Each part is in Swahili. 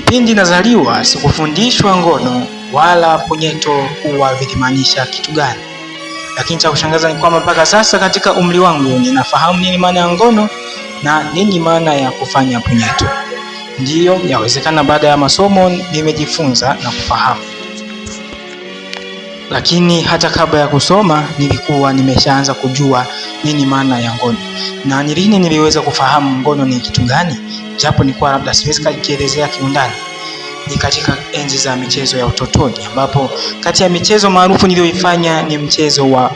Kipindi nazaliwa sikufundishwa ngono wala punyeto huwa vilimaanisha kitu gani, lakini cha kushangaza ni kwamba mpaka sasa katika umri wangu ninafahamu nini maana ya ngono na nini maana ya kufanya punyeto. Ndiyo, yawezekana baada ya masomo nimejifunza na kufahamu, lakini hata kabla ya kusoma nilikuwa nimeshaanza kujua nini maana ya ngono. Na ni lini niliweza kufahamu ngono ni kitu gani, japo nilikuwa labda siwezi kujielezea kiundani? Ni katika enzi za michezo ya utotoni, ambapo kati ya michezo maarufu niliyoifanya ni mchezo wa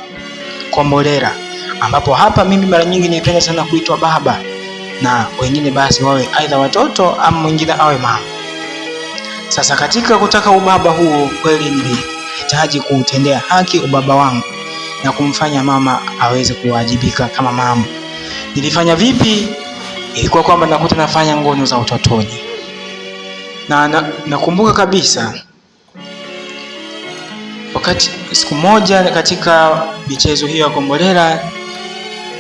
kombolela, ambapo hapa mimi mara nyingi nilipenda sana kuitwa baba na wengine basi wawe aidha watoto ama mwingine awe mama. Sasa katika kutaka ubaba huo, kweli nilihitaji kuutendea haki ubaba wangu na kumfanya mama aweze kuwajibika kama mama. Nilifanya vipi? Ilikuwa kwamba nakuta nafanya ngono za utotoni. Nakumbuka kabisa wakati siku moja katika michezo hiyo ya kombolela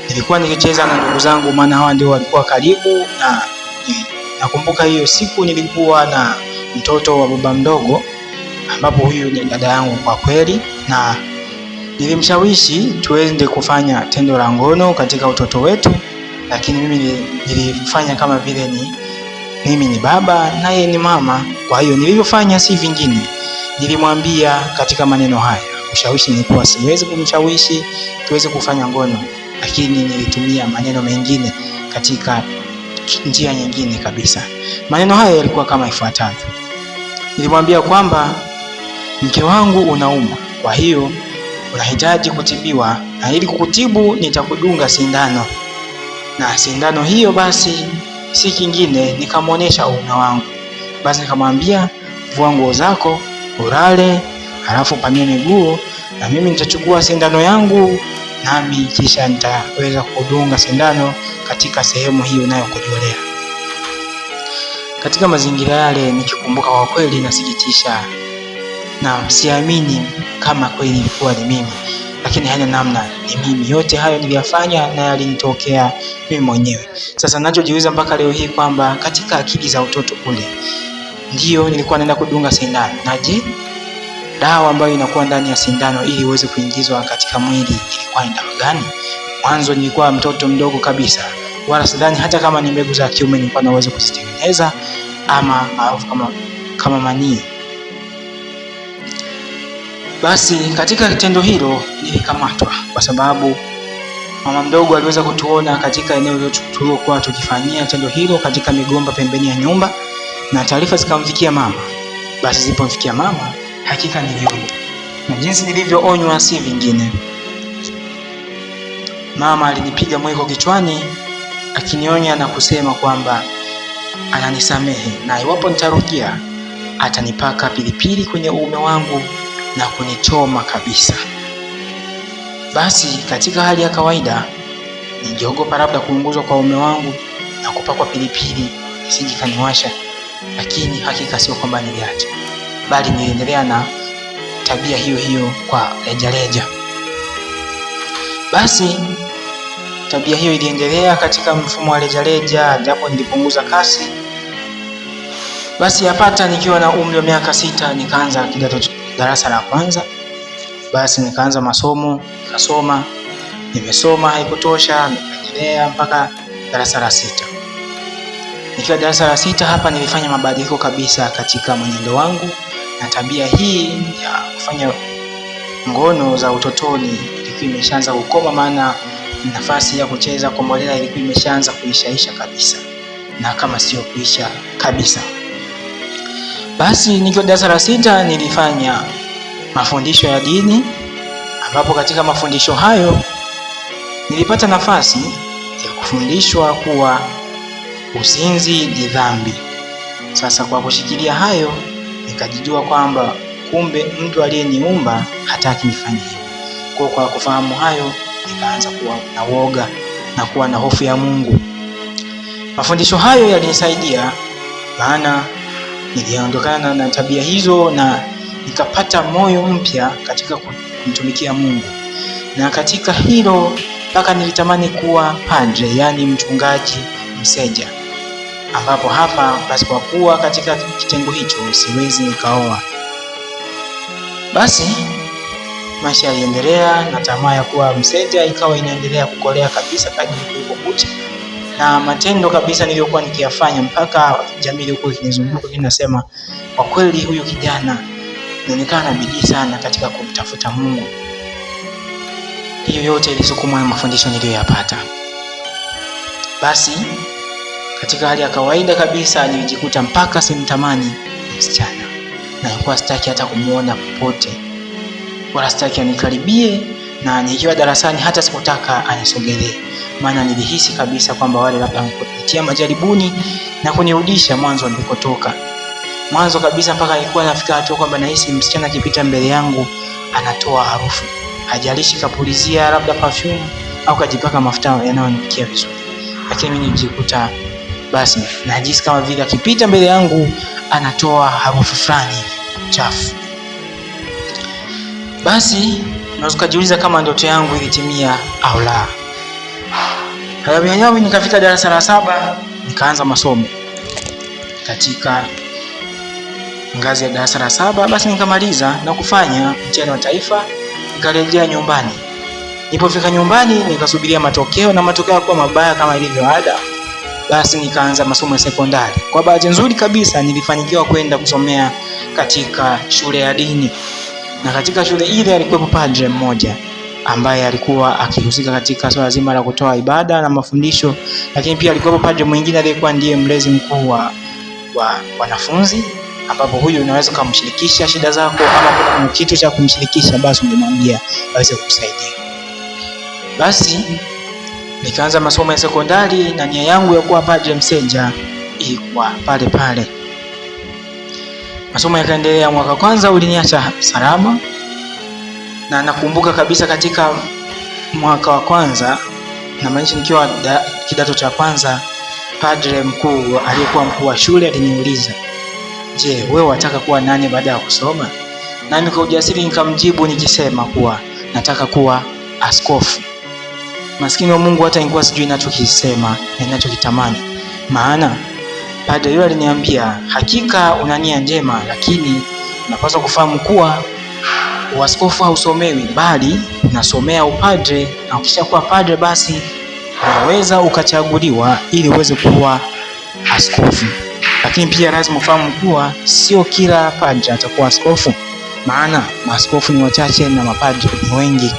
nilikuwa nikicheza na ndugu zangu, maana hawa ndio walikuwa karibu, na nakumbuka hiyo siku nilikuwa na mtoto wa baba mdogo, ambapo huyu ni dada yangu kwa kweli, na nilimshawishi tuende kufanya tendo la ngono katika utoto wetu, lakini mimi nilifanya kama vile mimi ni baba na yeye ni mama. Kwa hiyo nilivyofanya si vingine, nilimwambia katika maneno haya. Ushawishi nilikuwa siwezi kumshawishi tuweze kufanya ngono, lakini nilitumia maneno mengine katika njia nyingine kabisa. Maneno haya yalikuwa kama ifuatavyo. Nilimwambia kwamba mke wangu unaumwa, kwa hiyo unahitaji kutibiwa, na ili kukutibu nitakudunga sindano, na sindano hiyo basi si kingine. Nikamwonyesha uume wangu, basi nikamwambia vua nguo zako ulale, halafu panie miguu, na mimi nitachukua sindano yangu, nami kisha nitaweza kudunga sindano katika sehemu hii unayokujolea. Katika mazingira yale nikikumbuka, kwa kweli nasikitisha na siamini kama kweli ilikuwa ni mimi, lakini haina namna, ni mimi. Yote hayo niliyafanya na yalinitokea mimi mwenyewe. Sasa ninachojiuliza mpaka leo hii kwamba katika akili za utoto ule, ndio nilikuwa naenda kudunga sindano, na je, dawa ambayo inakuwa ndani ya sindano ili iweze kuingizwa katika mwili ilikuwa ni dawa gani? Mwanzo nilikuwa mtoto mdogo kabisa, wala sidhani hata kama ni mbegu za kiume nilikuwa naweza kuzitengeneza ama maarufu kama manii. Basi katika kitendo hilo nilikamatwa, kwa sababu mama mdogo aliweza kutuona katika eneo tuliokuwa tukifanyia tendo hilo katika migomba pembeni ya nyumba, na taarifa zikamfikia mama. Basi zilipomfikia mama, hakika niliona, na jinsi nilivyoonywa si vingine. Mama alinipiga mwiko kichwani akinionya na kusema kwamba ananisamehe, na iwapo nitarudia atanipaka pilipili kwenye uume wangu na kunichoma kabisa. Basi katika hali ya kawaida ningeogopa labda kuunguzwa kwa uume wangu na kupakwa pilipili isije kaniwasha, lakini hakika sio kwamba niliacha, bali niliendelea na tabia hiyo hiyo kwa rejareja. Basi tabia hiyo iliendelea katika mfumo wa rejareja, japo nilipunguza kasi. Basi yapata nikiwa na umri wa miaka 6 nikaanza darasa la kwanza. Basi nikaanza masomo, nikasoma, nimesoma haikutosha, nikaendelea mpaka darasa la 6. Nikiwa darasa la 6 hapa nilifanya mabadiliko kabisa katika mwenendo wangu, na tabia hii ya kufanya ngono za utotoni ilikuwa imeshaanza kukoma, maana nafasi ya kucheza kombolela ilikuwa imeshaanza kuishaisha kabisa, na kama sio kuisha kabisa. Basi nikiwa darasa la 6 nilifanya mafundisho ya dini, ambapo katika mafundisho hayo nilipata nafasi ya kufundishwa kuwa uzinzi ni dhambi. Sasa kwa kushikilia hayo nikajijua kwamba kumbe mtu aliyeniumba hataki nifanye hivyo. Kwa kufahamu hayo nikaanza kuwa na woga na kuwa na hofu ya Mungu. Mafundisho hayo yalinisaidia, maana niliondokana na tabia hizo na nikapata moyo mpya katika kumtumikia Mungu. Na katika hilo mpaka nilitamani kuwa padre, yani mchungaji mseja. ambapo hapa basi kwa kuwa katika kitengo hicho siwezi nikaoa. Basi maisha yaliendelea na tamaa ya kuwa mseja ikawa inaendelea kukolea kabisa kadri kulivyokucha, na matendo kabisa niliyokuwa nikiyafanya mpaka jamii iliyokuwa ikinizunguka inasema kwa kweli huyu kijana inaonekana na bidii sana katika kumtafuta Mungu. Hiyo yote ilisukumwa na mafundisho niliyoyapata. Basi katika hali ya kawaida kabisa nilijikuta mpaka simtamani msichana, na nilikuwa sitaki hata kumuona popote, wala sitaki anikaribie, na nikiwa darasani hata sikutaka anisogelee, maana nilihisi kabisa kwamba wale labda wangenitia majaribuni na kunirudisha mwanzo nilikotoka. Mwanzo kabisa mpaka nilikuwa nafika hatua kwamba nahisi msichana akipita mbele yangu anatoa harufu, hajalishi kapulizia labda perfume au kajipaka mafuta yanayonukia vizuri, lakini mimi nilijikuta basi najisi kama vile akipita mbele yangu anatoa harufu fulani chafu. Basi unaweza kujiuliza kama ndoto yangu ilitimia au la. Hayawi nikafika darasa la 7 nikaanza masomo katika ngazi ya darasa la 7. Basi nikamaliza na kufanya mtihani wa taifa, nikarejea nyumbani. Nilipofika nyumbani nikasubiria matokeo, na matokeo yalikuwa mabaya kama ilivyo ada. Basi nikaanza masomo ya sekondari. Kwa bahati nzuri kabisa nilifanikiwa kwenda kusomea katika shule ya dini, na katika shule ile alikuwa padre mmoja ambaye alikuwa akihusika katika swala zima la kutoa ibada na mafundisho, lakini pia alikuwa padre mwingine aliyekuwa ndiye mlezi mkuu wa wanafunzi, ambapo huyu unaweza kumshirikisha shida zako, ama kuna kitu cha kumshirikisha basi ungemwambia aweze kukusaidia. Basi nikaanza masomo ya sekondari na nia yangu ya kuwa padre mseja ilikuwa pale pale. Masomo yakaendelea. Mwaka kwanza uliniacha salama, na nakumbuka kabisa katika mwaka wa kwanza, na maanisha nikiwa kidato cha kwanza, padre mkuu aliyekuwa mkuu wa shule aliniuliza, "Je, wewe wataka kuwa nani baada ya kusoma?" Nami kwa ujasiri nikamjibu nikisema kuwa nataka kuwa askofu. Maskini wa Mungu, hata nilikuwa sijui ninachokisema na ninachokitamani, maana padre yule aliniambia, "Hakika una nia njema, lakini unapaswa kufahamu kuwa uaskofu hausomewi, bali unasomea upadre, na ukishakuwa padre basi unaweza ukachaguliwa ili uweze kuwa askofu. Lakini pia lazima ufahamu kuwa sio kila padre atakuwa askofu, maana maaskofu ni wachache na mapadre ni wengi."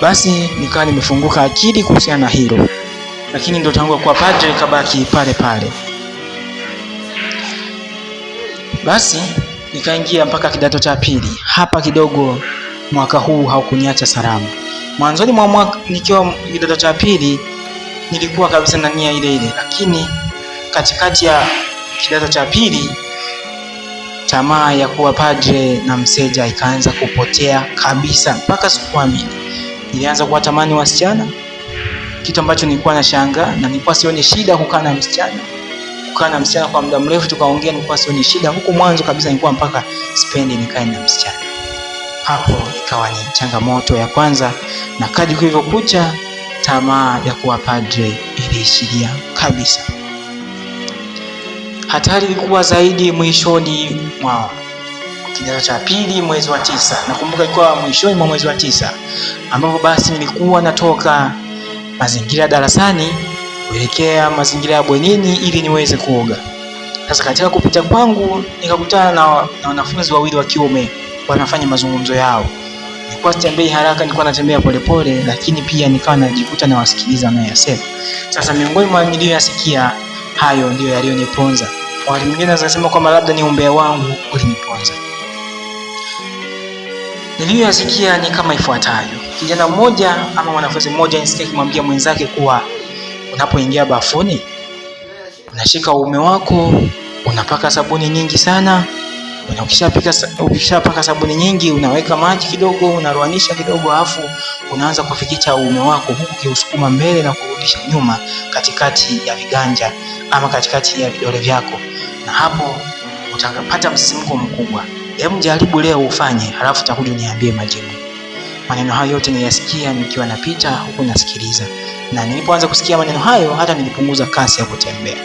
Basi nikawa nimefunguka akili kuhusiana na hilo, lakini ndoto yangu kuwa padre ikabaki pale pale. Basi nikaingia mpaka kidato cha pili. Hapa kidogo mwaka huu haukuniacha salama. Mwanzoni mwa mwaka nikiwa kidato cha pili nilikuwa kabisa na nia ile ile, lakini katikati ya kidato cha pili tamaa ya kuwa padre na mseja ikaanza kupotea kabisa, mpaka sikuamini. Nilianza kuwatamani wasichana, kitu ambacho nilikuwa nashangaa, na nilikuwa sioni shida kukaa na msichana kwa muda mrefu tukaongea, nilikuwa sioni shida. Huko mwanzo kabisa nilikuwa mpaka sipendi nikae na msichana. Hapo ikawa ni changamoto ya kwanza, na kadri kulivyokucha tamaa ya kuwa padre iliishiria kabisa. Hatari ilikuwa zaidi mwishoni mwa kidato cha pili, mwezi wa 9. Nakumbuka ilikuwa mwishoni mwa mwezi wa 9, ambapo basi nilikuwa natoka mazingira ya darasani kuelekea mazingira ya bwenini ili niweze kuoga. Sasa katika kupita kwangu nikakutana na wanafunzi wawili wa kiume wanafanya mazungumzo yao. Nilikuwa sitembei haraka, nilikuwa natembea polepole, lakini pia nikawa najikuta na wasikiliza wanayosema. Sasa miongoni mwa niliyoyasikia hayo ndio yaliyoniponza. Wale mwingine wanasema kwamba labda ni umbea wangu uliniponza. Niliyoyasikia ni kama ifuatayo. Kijana mmoja ama mwanafunzi mmoja nisikia kumwambia mwenzake kuwa unapoingia bafuni unashika uume wako, unapaka sabuni nyingi sana, na ukishapaka sabuni nyingi unaweka maji kidogo, unaruanisha kidogo, alafu unaanza kufikicha uume wako huku kiusukuma mbele na kurudisha nyuma katikati ya viganja ama katikati ya vidole vyako, na hapo utapata msisimko mkubwa. Hebu jaribu leo ufanye, halafu utakuja uniambie majibu. Maneno hayo yote niliyasikia nikiwa napita huku nasikiliza, na nilipoanza kusikia maneno hayo hata nilipunguza kasi ya kutembea.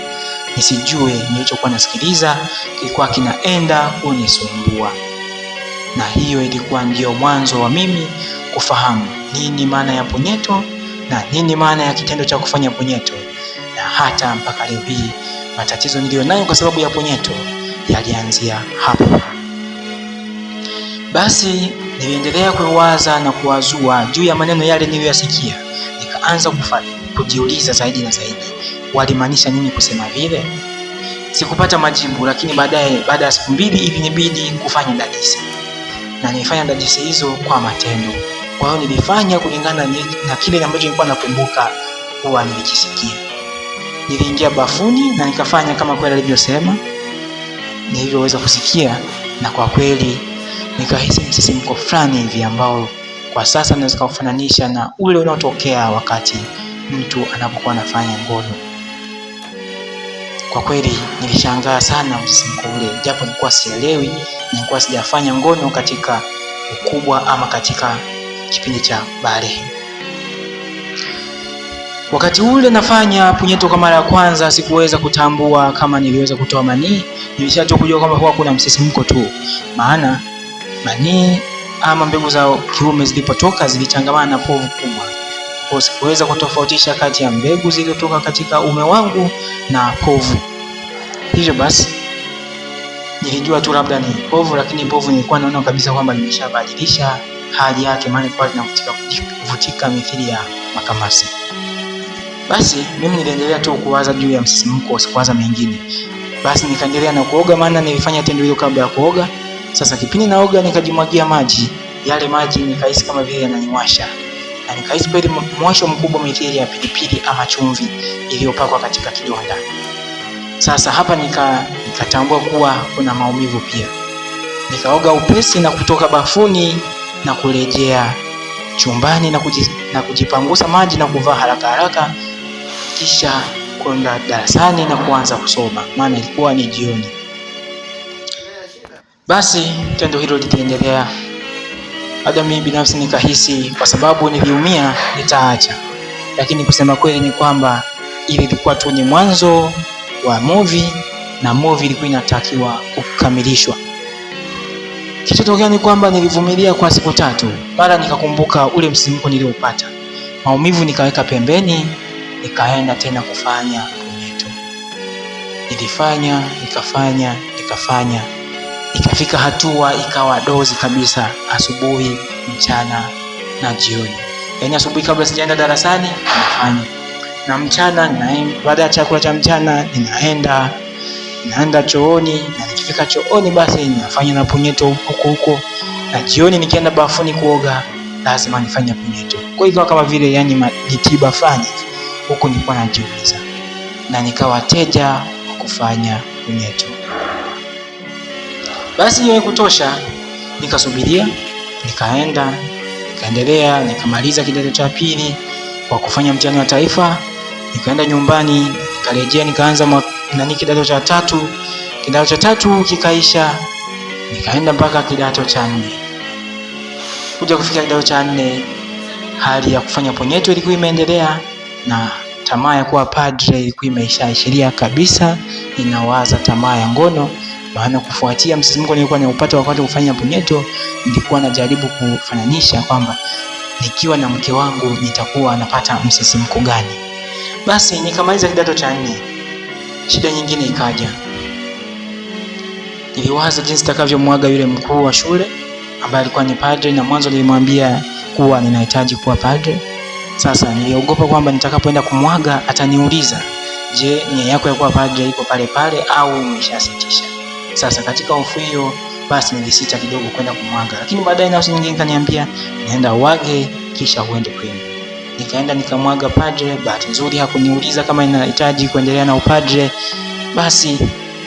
nisijue nilichokuwa nasikiliza kilikuwa kinaenda kunisumbua. Na hiyo ilikuwa ndio mwanzo wa mimi kufahamu nini maana ya punyeto na nini maana ya kitendo cha kufanya punyeto. Na hata mpaka leo hii matatizo nilionayo kwa sababu ya punyeto yalianzia hapo. Basi niliendelea kuwaza na kuwazua juu ya maneno yale niliyoyasikia. Nikaanza kujiuliza zaidi na zaidi, walimaanisha nini kusema vile? Sikupata majibu, lakini baadaye, baada ya siku 2 hivi, nibidi kufanya dadisi. Na nilifanya dadisi hizo kwa matendo. Kwa hiyo nilifanya kulingana na kile ambacho nilikuwa nakumbuka kuwa nilikisikia. Niliingia bafuni na nikafanya kama kweli alivyosema nilivyoweza kusikia, na kwa kweli nikahisi msisimko fulani hivi ambao kwa sasa naweza kufananisha na ule unaotokea wakati mtu anapokuwa anafanya ngono. Kwa kweli nilishangaa sana msisimko ule, japo nilikuwa sielewi, nilikuwa sijafanya ngono katika ukubwa ama katika kipindi cha balehe. Wakati ule nafanya punyeto kwa mara ya kwanza, sikuweza kutambua kama niliweza kutoa manii. Nilishatoka kujua kwamba huwa kuna msisimko tu, maana manii ama mbegu za kiume zilipotoka zilichangamana na povu kubwa. Kwa sikuweza kutofautisha kati ya mbegu zilizotoka katika ume wangu na povu. Hivyo basi nilijua tu labda ni povu, lakini povu nilikuwa naona kabisa kwamba limeshabadilisha hali yake, maana ilikuwa linavutika mithili ya makamasi. Basi mimi niliendelea tu kuwaza juu ya msisimko, sikuwaza mengine. Basi nikaendelea na kuoga, maana nilifanya tendo hilo kabla ya kuoga. Sasa kipindi naoga nikajimwagia maji. Yale maji nikahisi kama vile yananiwasha. Na nikahisi kweli mwasho mkubwa mithili ya pilipili ama chumvi iliyopakwa katika kidonda. Sasa hapa nikatambua kuwa kuna maumivu pia. Nikaoga upesi na kutoka bafuni na kurejea chumbani na kujipangusa maji na kuvaa haraka haraka, kisha kwenda darasani na kuanza kusoma, maana ilikuwa ni jioni. Basi tendo hilo liliendelea. Hata mimi binafsi nikahisi kwa sababu niliumia nitaacha. Lakini kusema kweli ni kwamba ile ilikuwa tu ni mwanzo wa movie, na movie ilikuwa inatakiwa kukamilishwa. Kilichotokea ni kwamba nilivumilia kwa siku 3. Mara nikakumbuka ule msisimko niliopata. Maumivu nikaweka pembeni, nikaenda tena kufanya punyeto. Nilifanya, nikafanya. Ikafika hatua ikawa dozi kabisa, asubuhi, mchana na jioni. Yaani asubuhi kabla sijaenda darasani nafanya, na mchana baada ya chakula cha mchana ninaenda chooni, na nikifika chooni basi ninafanya na punyeto huko, na jioni nikienda bafuni kuoga lazima nifanye punyeto. Kwa hiyo kama vile yani ni tiba fulani huko nilikuwa najiuliza, na nikawa teja wa kufanya punyeto. Basi hiyo kutosha, nikasubiria, nikaendelea, nikamaliza kidato cha 2 kwa kufanya mtihani wa taifa. Nikaenda nyumbani, nikarejea, nikaanza kidato cha 3. Kidato cha 3 kikaisha, nikaenda mpaka kidato cha 4. Kuja kufika kidato cha 4, hali ya kufanya punyeto ilikuwa imeendelea, na tamaa ya kuwa padre ilikuwa imeishaishiria kabisa. Ninawaza tamaa ya ngono, maana kufuatia msisimko nilikuwa naupata wakati wa kufanya punyeto, nilikuwa najaribu kufananisha kwamba nikiwa na mke wangu nitakuwa napata msisimko gani. Basi nikamaliza kidato cha 4. Shida nyingine ikaja. Niliwaza jinsi nitakavyomwaga yule mkuu wa shule ambaye alikuwa ni padre, na mwanzo nilimwambia kuwa ninahitaji kuwa padre. Sasa niliogopa kwamba nitakapoenda kumwaga ataniuliza, je, nia yako ya kuwa padre iko pale pale au umeshasitisha? Sasa katika hofu hiyo basi nilisita kidogo kwenda kumwaga, lakini baadaye nafsi nyingine kaniambia naenda uage kisha uende kwenu. Nikaenda nikamwaga padre. Bahati nzuri hakuniuliza kama ninahitaji kuendelea na upadre. Basi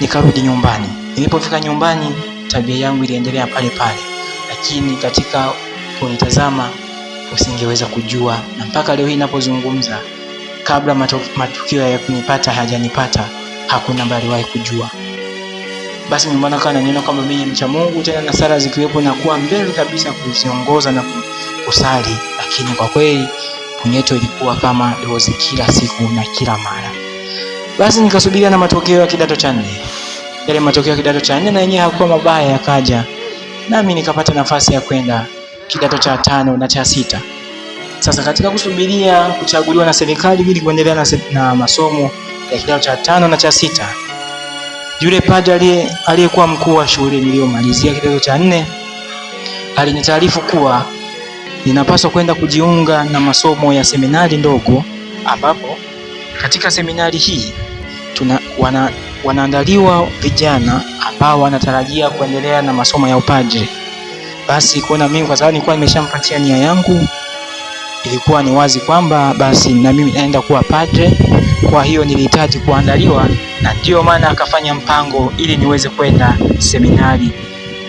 nikarudi nyumbani. Nilipofika nyumbani tabia yangu iliendelea pale pale, lakini katika kunitazama usingeweza kujua, na mpaka leo hii ninapozungumza, kabla matukio ya kunipata hajanipata, hakuna ambaye aliwahi kujua. Basi nimeona kana neno kama mimi mcha Mungu, tena na sala zikiwepo na kuwa mbele kabisa kuziongoza na kusali, lakini kwa kweli punyeto ilikuwa kama dozi kila siku na kila mara. Basi nikasubiria na matokeo ya kidato cha 4. Yale matokeo ya kidato cha 4 na yenyewe hakuwa mabaya, yakaja nami nikapata nafasi ya kwenda kidato cha 5 na cha 6. Sasa katika kusubiria kuchaguliwa na serikali ili kuendelea na masomo ya kidato cha 5 na cha 6, yule padre aliyekuwa mkuu wa shule niliyomalizia kidato cha 4 alinitaarifu kuwa ninapaswa kwenda kujiunga na masomo ya seminari ndogo, ambapo katika seminari hii wanaandaliwa vijana ambao wanatarajia kuendelea na masomo ya upadre. Basi kuna mimi, kwa sababu nilikuwa nimeshampatia nia yangu, ilikuwa ni wazi kwamba basi na mimi naenda kuwa padre. Kwa hiyo nilihitaji kuandaliwa, na ndio maana akafanya mpango ili niweze kwenda seminari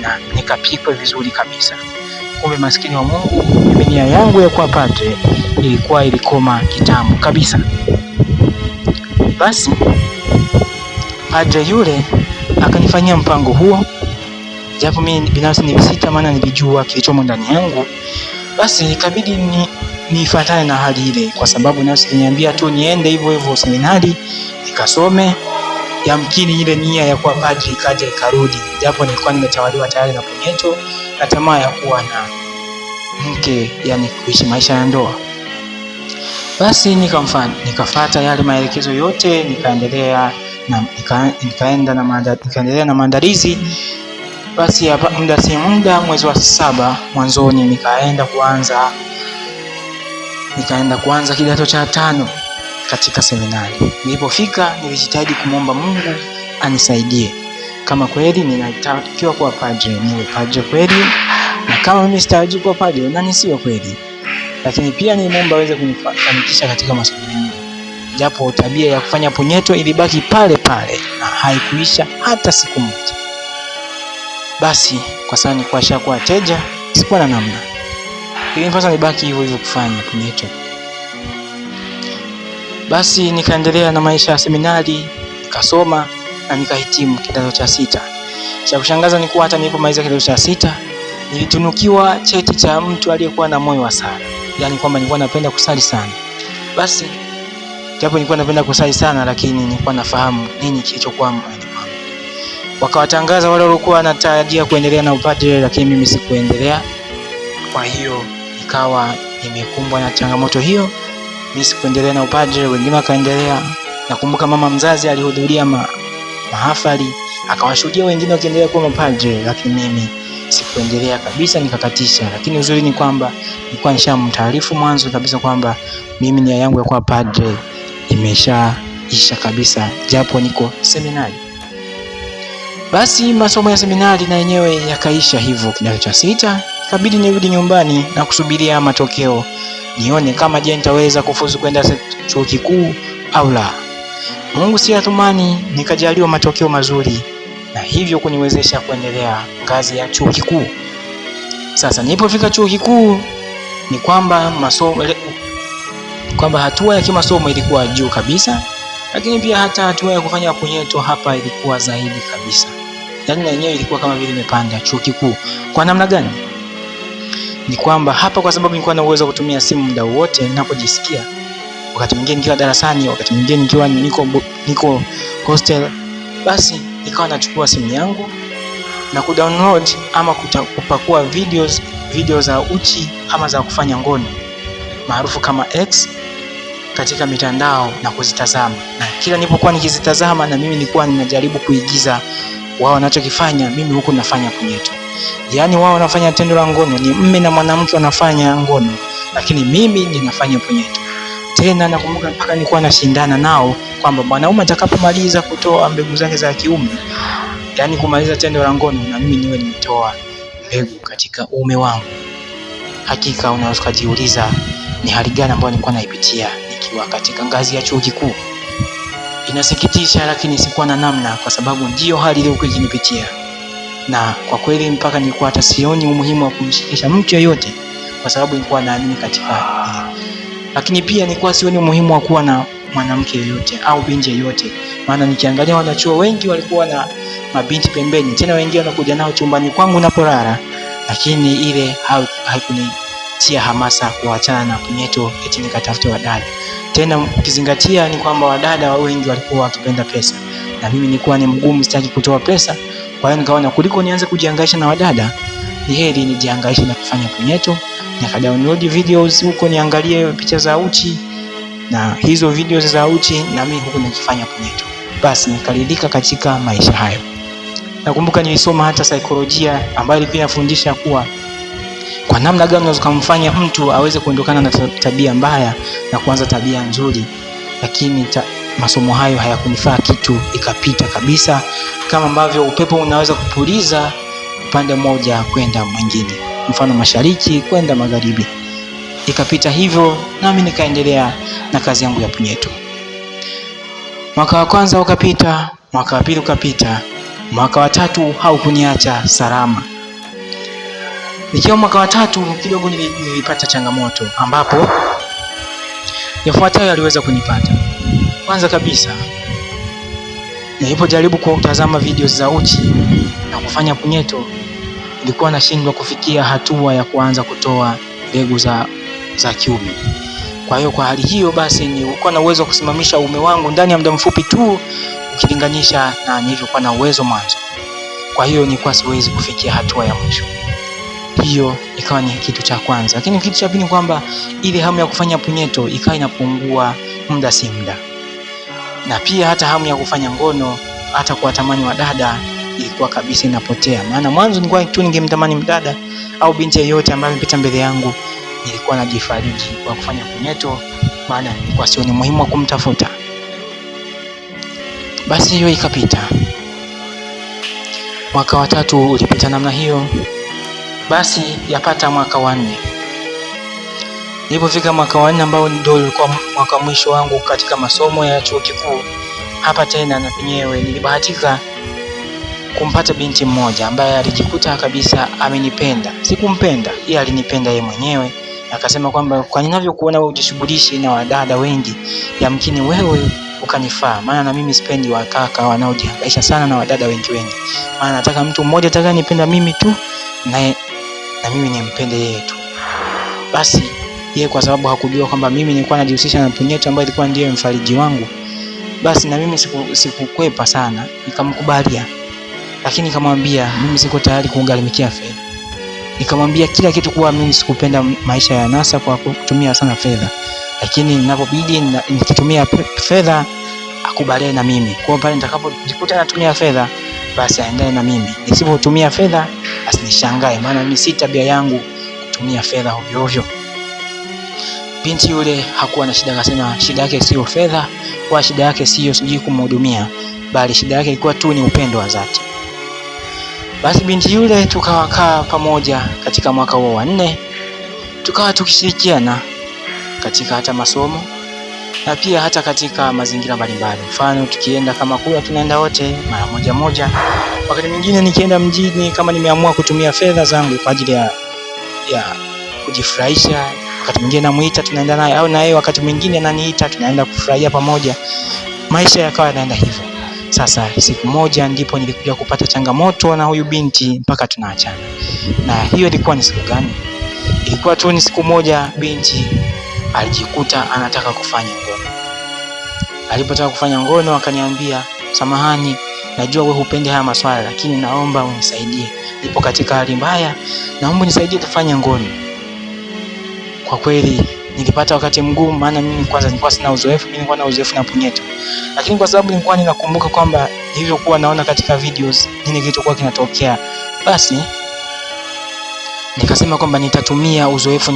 na nikapikwe vizuri kabisa. Kumbe maskini wa Mungu, mimi nia yangu ya kuwa padre ilikoma kitambo kabisa. Basi padre yule akanifanyia mpango huo, japo mimi binafsi nilisita, maana nilijua kilichomo ndani yangu. Basi ikabidi nifuatane na hali ile, kwa sababu nafsi iliniambia tu niende hivyo hivyo seminari nikasome, yamkini ile nia ya kuwa padre ikaja ikarudi, japo nilikuwa nimetawaliwa tayari na punyeto na tamaa ya kuwa na mke, yani kuishi maisha ya ndoa. Basi nikafuata yale maelekezo yote, nikaendelea na maandalizi. Basi hapa muda si muda, mwezi wa 7 mwanzoni nikaenda kuanza kidato cha 5 katika seminari. Nilipofika nilijitahidi kumwomba Mungu anisaidie, kama kweli ninatakiwa kuwa padre niwe padre kweli, na kama mimi sitaraji kuwa padre na nisiwe kweli. Lakini pia nilimwomba aweze kunifanikisha katika masomo yangu, japo tabia ya kufanya punyeto ilibaki pale pale na haikuisha hata siku moja. Basi kwa sababu nilikuwa shakuwa teja, sikuwa na namna, ilinipasa nibaki hivyo hivyo kufanya punyeto. Basi nikaendelea na maisha ya seminari, nikasoma na nikahitimu kidato cha 6. Cha kushangaza ni kuwa hata nilipomaliza kidato cha 6 nilitunukiwa cheti cha mtu aliyekuwa na moyo wa sala, yani kwamba nilikuwa napenda kusali sana. Basi japo nilikuwa napenda kusali sana, lakini nilikuwa nafahamu nini kilichokuwa moyoni mwangu. Wakawatangaza wale waliokuwa wanatarajia kuendelea na upadre, lakini mimi sikuendelea. Kwa hiyo nikawa nimekumbwa na changamoto hiyo, mimi sikuendelea na upadre, wengine wakaendelea. Nakumbuka mama mzazi alihudhuria mahafali, akawashuhudia wengine wakiendelea kuwa mapadre, lakini mimi sikuendelea kabisa, nikakatisha. Lakini uzuri ni kwamba nilikuwa nishamtaarifu mwanzo kabisa kwamba mimi nia yangu ya kuwa padre imeshaisha kabisa, japo niko seminari. Basi masomo ya seminari na yenyewe yakaisha hivyo kidato cha 6, ikabidi nirudi nyumbani na kusubiria matokeo nione kama je nitaweza kufuzu kwenda chuo kikuu au la. Mungu si athumani, nikajaliwa matokeo mazuri na hivyo kuniwezesha kuendelea ngazi ya chuo kikuu. Sasa nilipofika chuo kikuu ni kwamba hatua ya kimasomo ilikuwa juu kabisa, lakini pia hata hatua ya kufanya punyeto hapa ilikuwa zaidi kabisa. Yaani na yenyewe ilikuwa kama vile imepanda chuo kikuu. Kwa namna gani? Ni kwamba hapa kwa sababu nilikuwa na uwezo wa kutumia simu muda wote ninapojisikia. Wakati mwingine nikiwa darasani, wakati mwingine nikiwa niko hostel, basi nikawa nachukua simu yangu na kudownload ama kupakua video za uchi ama za kufanya ngono maarufu kama X katika mitandao na kuzitazama. Na kila nilipokuwa nikizitazama, na mimi nilikuwa ninajaribu kuigiza wao wanachokifanya, mimi huko nafanya punyeto. Yaani wao wanafanya tendo la ngono, ni mume na mwanamke wanafanya ngono, lakini mimi ninafanya punyeto. Tena nakumbuka mpaka nilikuwa nashindana nao kwamba mwanaume atakapomaliza kutoa mbegu zake za kiume, yani kumaliza tendo la ngono, na mimi niwe nimetoa mbegu katika uume wangu. Hakika unaweza kujiuliza ni hali gani ambayo nilikuwa naipitia nikiwa katika ngazi ya chuo kikuu. Inasikitisha, lakini sikuwa na namna, kwa sababu ndio hali ile ilikuwa ikinipitia. Na kwa kweli mpaka nilikuwa hata sioni umuhimu wa kumshikisha mtu yeyote, kwa sababu nilikuwa naamini katika hili. Lakini pia nilikuwa sioni umuhimu wa kuwa na mwanamke yeyote au binti yeyote, maana nikiangalia wanachuo wengi walikuwa na mabinti pembeni, tena wengine wanakuja nao chumbani kwangu napolala, lakini ile kunitia hamasa kuachana na punyeto eti nikatafute wadada. Tena ukizingatia ni kwamba wadada wengi walikuwa wakipenda pesa, na mimi nilikuwa ni mgumu, sitaki kutoa pesa. Kwa hiyo nikaona kuliko nianze kujihangaisha na wadada, ni heri nijihangaishe na kufanya punyeto. Nikadownload videos huko niangalie picha za uchi, na hizo videos za uchi na mimi huko nikifanya punyeto. Basi nikaridhika katika maisha hayo. Nakumbuka nilisoma hata saikolojia ambayo ilikuwa inafundisha kuwa kwa namna gani unaweza kumfanya mtu aweze kuondokana na tabia mbaya na kuanza tabia nzuri. Lakini masomo hayo hayakunifaa kitu, ikapita kabisa, kama ambavyo upepo unaweza kupuliza upande mmoja kwenda mwingine, mfano mashariki kwenda magharibi. Ikapita hivyo, nami nikaendelea na kazi yangu ya punyeto. Mwaka wa kwanza ukapita, mwaka wa pili ukapita, mwaka wa tatu haukuniacha salama. Nikiwa mwaka wa tatu kidogo nilipata changamoto, ambapo yafuatayo yaliweza kunipata. Kwanza kabisa, nilipojaribu kutazama videos za uchi na kufanya punyeto, nilikuwa nashindwa kufikia hatua ya kuanza kutoa mbegu za kiume. Kwa hiyo kwa hali hiyo basi nilikuwa na uwezo wa kusimamisha uume wangu ndani ya muda mfupi tu ukilinganisha na nilivyokuwa na uwezo mwanzo. Kwa hiyo nilikuwa siwezi kufikia hatua ya mwisho. Hiyo ikawa ni kitu cha kwanza. Lakini kitu cha pili ni kwamba ile hamu ya kufanya punyeto ikawa inapungua muda si muda. Na pia hata hamu ya kufanya ngono, hata kuwatamani wadada, ilikuwa kabisa inapotea. Maana mwanzo nilikuwa tu ningemtamani mdada au binti yeyote ambaye amepita mbele yangu, nilikuwa najifariji kwa kufanya punyeto, maana nilikuwa sioni muhimu wa kumtafuta. Basi hiyo ikapita. Mwaka wa tatu ulipita namna hiyo. Basi yapata mwaka wa 4. Nilipofika mwaka wa 4 ambao ndio ulikuwa mwaka mwisho wangu katika masomo ya chuo kikuu, hapa tena na penyewe nilibahatika kumpata binti mmoja ambaye alijikuta kabisa amenipenda. Sikumpenda, yeye alinipenda yeye mwenyewe. Akasema kwamba kwa ninavyokuona wewe ujishughulishi na wadada wengi, yamkini wewe ukanifaa, maana na mimi sipendi wakaka wanaojihangaisha sana na wadada wengi. Maana nataka mtu mmoja atakayenipenda mimi tu, na mimi nimpende yeye tu. Basi yeye kwa sababu hakujua kwamba mimi nilikuwa najihusisha na punyeto ambayo ilikuwa ndiyo mfariji wangu, basi na mimi sikukwepa sana, nikamkubalia. Lakini nikamwambia mimi siko tayari kugharimikia fedha. Nikamwambia kila kitu kuwa mimi sikupenda maisha ya nasa kwa kutumia sana fedha, lakini ninapobidi nikitumia fedha akubaliane na mimi. Kwa pale nitakapojikuta natumia fedha, basi aendane na mimi. Nisipotumia fedha asinishangae, maana mimi si tabia yangu kutumia fedha ovyo ovyo. Binti yule hakuwa na shida, akasema shida yake sio fedha, kwa shida yake sio sijui kumhudumia, bali shida yake ilikuwa tu ni upendo wa dhati. Basi binti yule tukawakaa pamoja katika mwaka wa 4, tukawa tukishirikiana katika hata masomo na pia hata katika mazingira mbalimbali. Mfano tukienda kama kula tunaenda wote mara moja. Wakati mwingine nikienda mjini kama nimeamua kutumia fedha zangu kwa ajili ya kujifurahisha, wakati mwingine namuita tunaenda naye, au naye wakati mwingine ananiita tunaenda kufurahia pamoja. Maisha yakawa yanaenda hivyo. Sasa siku moja ndipo nilikuja kupata changamoto na huyu binti mpaka tunaachana. Na hiyo ilikuwa ni siku gani? Ilikuwa tu ni siku moja binti alijikuta anataka kufanya ngono. Alipotaka kufanya ngono akaniambia, samahani, najua wewe hupendi haya maswala, lakini naomba unisaidie. Nipo katika hali mbaya, naomba unisaidie kufanya ngono. Kwa kweli nilipata wakati mgumu, maana mimi kwanza nilikuwa sina uzoefu, mimi nilikuwa na uzoefu na punyeto. Lakini kwa sababu nilikuwa ninakumbuka kwamba nilivyokuwa naona katika videos nini kilichokuwa kinatokea, basi nikasema kwamba nitatumia uzoefu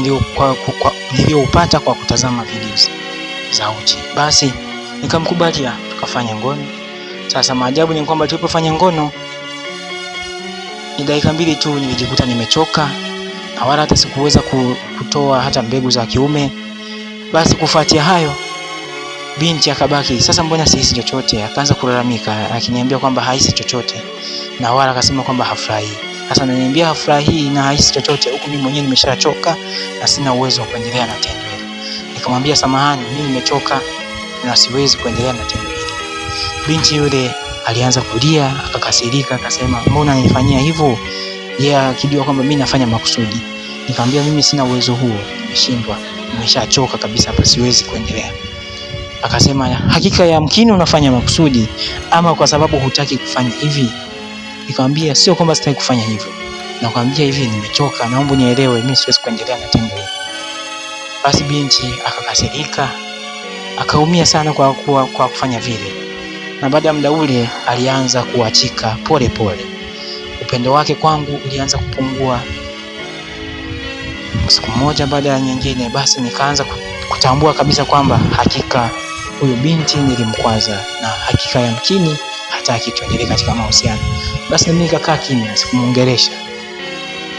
nilioupata kwa kutazama videos za uchi. Basi nikamkubalia, tukafanya ngono. Sasa maajabu ni kwamba tulipofanya ngono ni dakika 2 tu nilijikuta nimechoka, na wala hata sikuweza kutoa hata mbegu za kiume. Basi kufuatia hayo binti akabaki, sasa mbona sihisi chochote? Akaanza kulalamika akiniambia kwamba haisi chochote, na wala akasema kwamba hafurahi. Sasa ananiambia hafurahi na haisi chochote, huku mimi mwenyewe nimeshachoka na sina uwezo wa kuendelea na tendo hili. Nikamwambia samahani, mimi nimechoka na siwezi kuendelea na tendo hili. Binti yule alianza kulia, akakasirika, akasema mbona unanifanyia hivyo? Yeye akijua kwamba mimi nafanya makusudi. Nikamwambia mimi sina uwezo huo, nimeshindwa, nimeshachoka kabisa hapa, siwezi kuendelea. Akasema hakika yamkini unafanya makusudi ama kwa sababu hutaki kufanya hivi. Nikamwambia sio kwamba sitaki kufanya hivyo, nakwambia hivi nimechoka, naomba nielewe, mimi siwezi kuendelea na tendo hili. Basi binti akakasirika, akaumia sana kwa kufanya vile, na baada ya muda ule alianza kuachika pole pole. Upendo wake kwangu ulianza kupungua siku moja baada ya nyingine. Basi nikaanza kutambua kabisa kwamba hakika huyu binti nilimkwaza na hakika yamkini hataki tuendelee katika mahusiano. Basi mimi nikakaa kimya, sikumuongelesha.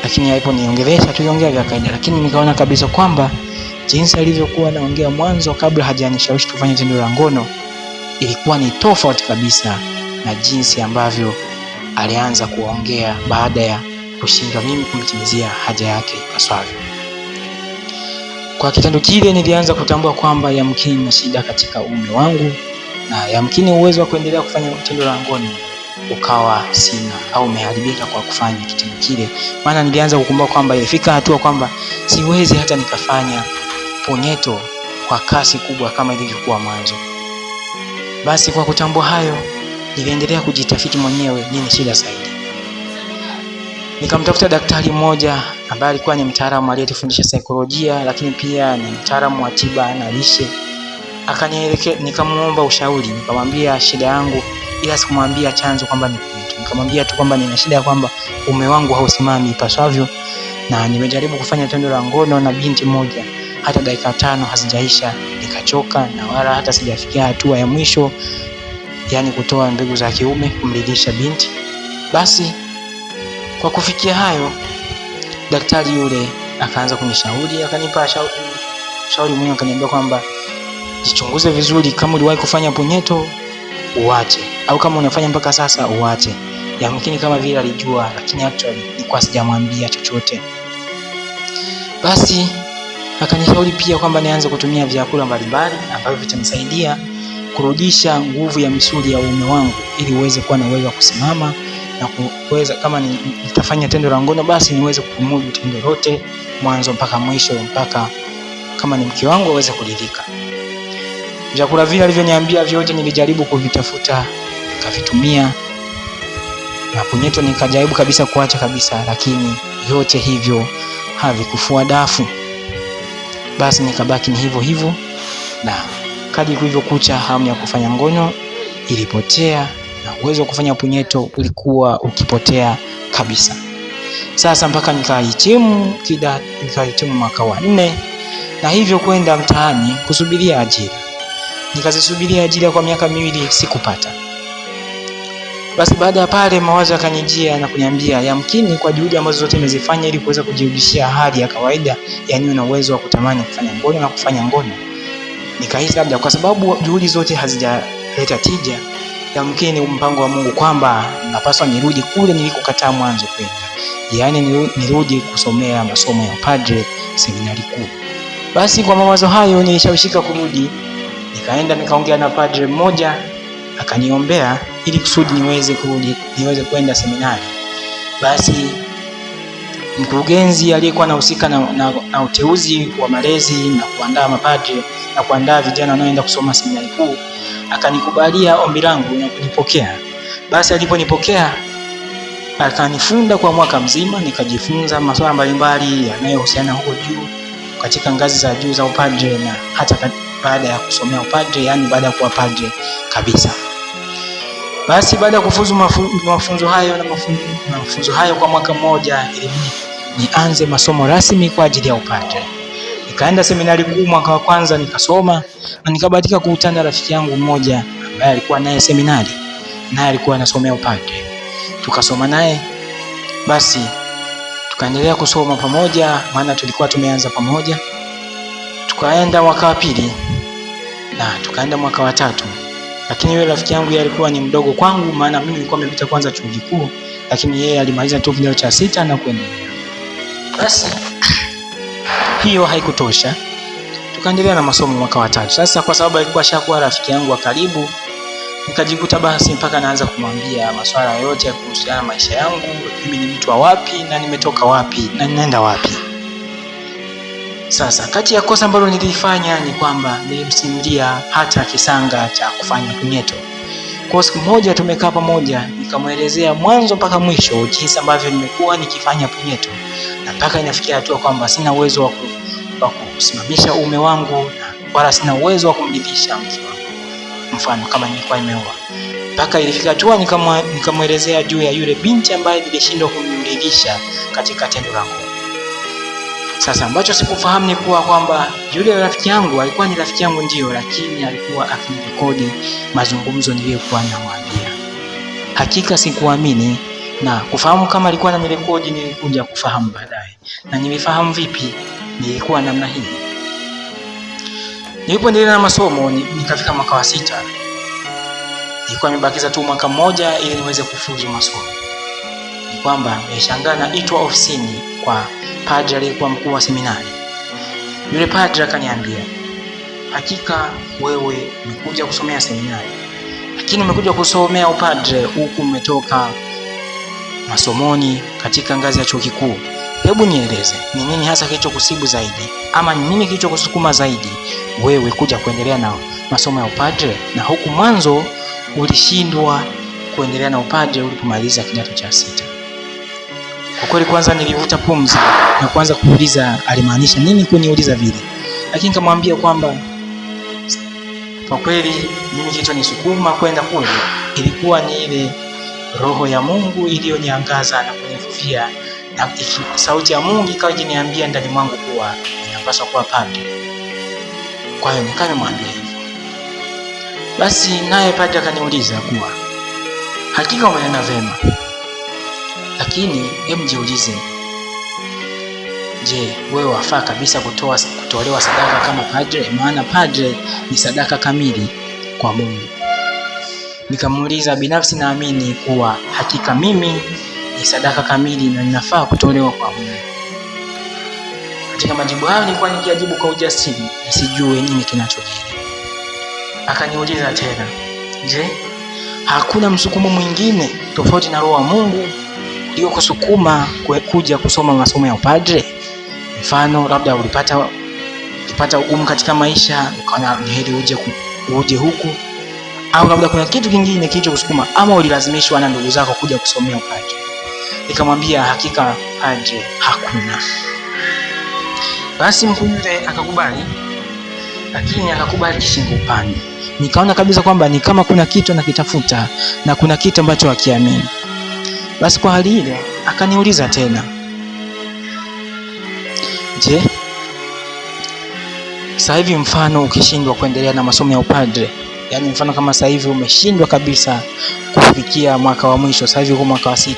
Lakini aliponiongelesha tuliongea vya kawaida, lakini nikaona kabisa kwamba jinsi alivyokuwa anaongea mwanzo kabla hajanishawishi tufanye tendo la ngono ilikuwa ni tofauti kabisa na jinsi ambavyo alianza kuongea baada ya kushindwa mimi kumtimizia haja yake ipasavyo. Kwa kitendo kile nilianza kutambua kwamba yamkini na shida katika uume wangu, na yamkini uwezo wa kuendelea kufanya tendo la ngono ukawa sina au umeharibika kwa kufanya kitendo kile. Maana nilianza kukumbuka kwamba ilifika hatua kwamba siwezi hata nikafanya punyeto kwa kasi kubwa kama ilivyokuwa mwanzo. Basi kwa kutambua hayo, niliendelea kujitafiti mwenyewe nini shida zaidi. Nikamtafuta daktari mmoja ambaye alikuwa ni mtaalamu aliyefundisha saikolojia, lakini pia ni mtaalamu wa tiba na lishe. Akanielekeza, nikamuomba ushauri, nikamwambia shida yangu, ila sikumwambia chanzo kwamba ni punyeto. Nikamwambia tu kwamba nina shida kwamba uume wangu hausimami ipasavyo, na nimejaribu kufanya tendo la ngono na binti moja, hata dakika 5 hazijaisha nikachoka, na wala hata sijafikia hatua ya mwisho, yani kutoa mbegu za kiume kumridhisha binti. Basi kwa kufikia hayo, daktari yule akaanza kunishauri, akanipa shauri mwenyewe, akaniambia kwamba jichunguze vizuri, kama uliwahi kufanya punyeto uache, au kama unafanya mpaka sasa uache. Yamkini kama vile alijua, lakini actually nilikuwa sijamwambia chochote. Basi akanishauri pia kwamba nianze kutumia vyakula mbalimbali ambavyo vitanisaidia kurudisha nguvu ya misuli ya uume wangu ili uweze kuwa na uwezo wa kusimama na kuweza, kama nitafanya tendo la ngono basi niweze kumudu tendo lote mwanzo mpaka mwisho, mpaka kama ni mke wangu aweze kuridhika. Vyakula vile alivyoniambia vyote nilijaribu kuvitafuta, nikavitumia, na punyeto nikajaribu kabisa kuacha kabisa, lakini vyote hivyo havikufua dafu. Basi nikabaki ni hivyo hivyo, na kadri kulivyokucha hamu ya kufanya ngono ilipotea na uwezo wa kufanya punyeto ulikuwa ukipotea kabisa. Sasa mpaka nikahitimu mwaka wa 4, na hivyo kwenda mtaani kusubiria ajira. Nikazisubiria ajira kwa miaka 2, sikupata. Basi baada ya pale mawazo yakanijia na kuniambia yamkini kwa juhudi ambazo zote nimezifanya ili kuweza kujirudishia hali ya kawaida, yani una uwezo wa kutamani kufanya ngono na kufanya ngono, nikahisi labda kwa sababu juhudi zote hazijaleta tija, yamkini mpango wa Mungu kwamba napaswa nirudi kule nilikokataa mwanzo kwenda, yani nirudi kusomea masomo ya upadre seminari kuu. Basi kwa mawazo hayo nilishawishika kurudi, nikaenda nikaongea na padre mmoja, akaniombea ili kusudi niweze kurudi, niweze kwenda seminari. Basi mkurugenzi aliyekuwa anahusika na uteuzi wa malezi na kuandaa mapadre na kuandaa vijana wanaoenda kusoma seminari kuu akanikubalia ombi langu na kunipokea. Basi aliponipokea akanifunda kwa mwaka mzima, nikajifunza masuala mbalimbali yanayohusiana huko juu katika ngazi za juu za upadre, na hata baada ya kusomea upadre, yani baada ya kuwa padre kabisa. Basi baada ya kufuzu mafunzo hayo kwa mwaka mmoja, ilibidi nianze masomo rasmi kwa ajili ya upadre. Nikaenda seminari kuu mwaka wa kwanza nikasoma, na nikabahatika kukutana rafiki yangu mmoja ambaye alikuwa naye seminari, naye alikuwa anasomea upadre. Tukasoma naye, basi tukaendelea kusoma pamoja, maana tulikuwa tumeanza pamoja. Tukaenda mwaka wa 2 na tukaenda mwaka wa 3. Lakini yule rafiki yangu yeye alikuwa ni mdogo kwangu, maana mimi nilikuwa nimepita kwanza chuo kikuu, lakini yeye alimaliza tu kidato cha 6 na kuendelea. Basi hiyo haikutosha, tukaendelea na masomo mwaka wa 3. Sasa kwa sababu alikuwa shakuwa rafiki yangu wa karibu, nikajikuta basi mpaka naanza kumwambia masuala yote ya kuhusiana maisha yangu, mimi ni mtu wa wapi na nimetoka wapi na ninaenda wapi. Sasa kati ya kosa ambalo nilifanya ni kwamba nilimsimulia hata kisanga cha kufanya punyeto. Kwa siku moja tumekaa pamoja, nikamwelezea mwanzo mpaka mwisho jinsi ambavyo nimekuwa nikifanya punyeto, na mpaka inafikia hatua kwamba sina uwezo wa kusimamisha uume wangu na wala sina uwezo wa kumridhisha mke wangu, mfano kama nilikuwa nimeoa. Mpaka ilifika hatua nikamwelezea juu ya yule binti ambaye nilishindwa kumridhisha katika tendo langu. Sasa ambacho sikufahamu ni kuwa kwamba yule rafiki yangu alikuwa ni rafiki yangu ndio, lakini alikuwa akinirekodi mazungumzo niliyokuwa namwambia. Hakika sikuamini, na kufahamu kama alikuwa ananirekodi nilikuja kufahamu baadaye. Na nilifahamu vipi? Nilikuwa namna hii. Nilipoendelea na masomo nikafika mwaka wa 6. Nilikuwa nimebakiza tu mwaka mmoja ili niweze kufuzu masomo. Ni kwamba nimeshangaa naitwa ofisini kwa padre aliyekuwa mkuu wa seminari. Yule padre akaniambia, hakika wewe umekuja kusomea seminari, lakini umekuja kusomea upadre huku umetoka masomoni katika ngazi ya chuo kikuu. Hebu nieleze, ni nini hasa kilichokusibu zaidi, ama ni nini kilichokusukuma zaidi wewe kuja kuendelea na masomo ya upadre, na huku mwanzo ulishindwa kuendelea na upadre ulipomaliza kidato cha 6? Kwa kweli kwanza nilivuta pumzi na kuanza kuuliza alimaanisha nini kuniuliza vile. Lakini nikamwambia kwamba kwa kweli mimi kilichonisukuma kwenda kule ilikuwa ni ile roho ya Mungu iliyoniangaza na kunivuvia, na sauti ya Mungu ikawa ikiniambia ndani mwangu kuwa ninapaswa kuwa padre. Kwa hiyo nikamwambia hivyo. Basi naye padre akaniuliza kuwa hakika umenena vema, lakini hebu jiulize, je, wewe wafaa kabisa kutolewa sadaka kama padre? Maana padre ni sadaka kamili kwa Mungu. Nikamuuliza, binafsi naamini kuwa hakika mimi ni sadaka kamili na ninafaa kutolewa kwa Mungu. Katika majibu hayo nilikuwa nikijibu kwa ujasiri, nisijue nini kinachojiri. Akaniuliza tena, je, hakuna msukumo mwingine tofauti na roho wa Mungu ndio kusukuma kuja kusoma masomo ya upadre? Mfano labda ulipata ugumu katika maisha ukaona ni heri uje huku, au labda kuna kitu kingine kilichokusukuma, ama ulilazimishwa na ndugu zako kuja kusomea upadre? Nikamwambia hakika padre hakuna. Basi mkuu yule akakubali, lakini akakubali kishingo upande. Nikaona kabisa kwamba ni kama kuna kitu anakitafuta na kuna kitu ambacho hakiamini. Basi kwa hali ile akaniuliza tena, je, sasa hivi mfano ukishindwa kuendelea na masomo ya upadre, yani mfano kama sasa hivi umeshindwa kabisa kufikia mwaka wa mwisho, sasa hivi uko mwaka wa 6,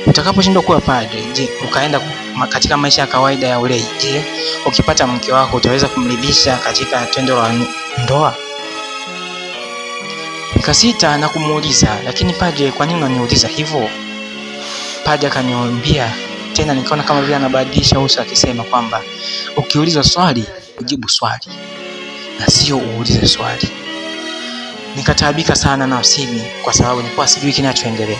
utakaposhindwa kuwa padre, je, ukaenda katika maisha ya kawaida ya ulei, je, ukipata mke wako utaweza kumridhisha katika tendo la ndoa? Nikasita na kumuuliza, lakini padre, kwa nini unaniuliza hivyo? Padre akaniambia tena, nikaona kama vile anabadilisha uso akisema kwamba ukiulizwa swali ujibu swali na sio uulize swali. Nikataabika sana nafsini kwa sababu nilikuwa sijui kinachoendelea.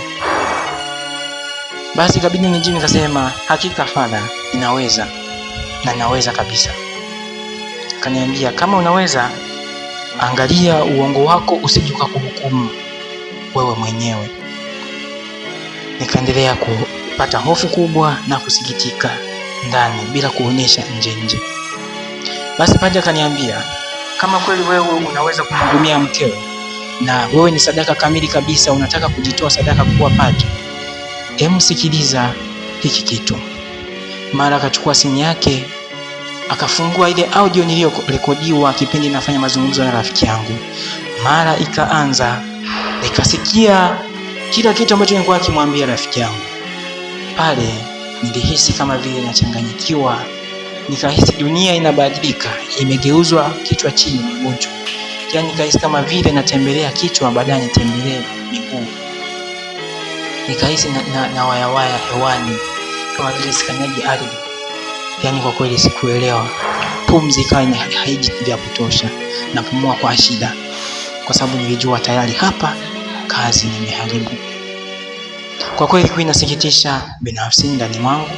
Basi kabidi nijibu, nikasema hakika Father, ninaweza na naweza kabisa. Akaniambia, kama unaweza, angalia uongo wako usije kuhukumu wewe mwenyewe. Nikaendelea kupata hofu kubwa na kusikitika ndani bila kuonyesha nje. Basi padre akaniambia, kama kweli wewe unaweza kumhudumia mkeo na wewe ni sadaka kamili kabisa, unataka kujitoa sadaka kuwa padre, sikiliza hiki kitu. Mara akachukua simu yake akafungua ile audio niliyorekodiwa kipindi nafanya mazungumzo na rafiki yangu. Mara ikaanza, nikasikia kila kitu ambacho nilikuwa nikimwambia rafiki yangu. Pale nilihisi kama vile nachanganyikiwa, nikahisi dunia inabadilika, imegeuzwa kichwa chini miguu juu. Yaani nikahisi kama vile natembelea kichwa baadaye nitembelee miguu. Nikahisi na waya hewani kama vile sikanyagi ardhi. Yaani kwa kweli sikuelewa. Pumzi ikawa haiji vya kutosha, napumua kwa shida kwa sababu nilijua tayari hapa kazi nimeharibu. Kwa kweli ilikuwa inasikitisha binafsi ndani mwangu.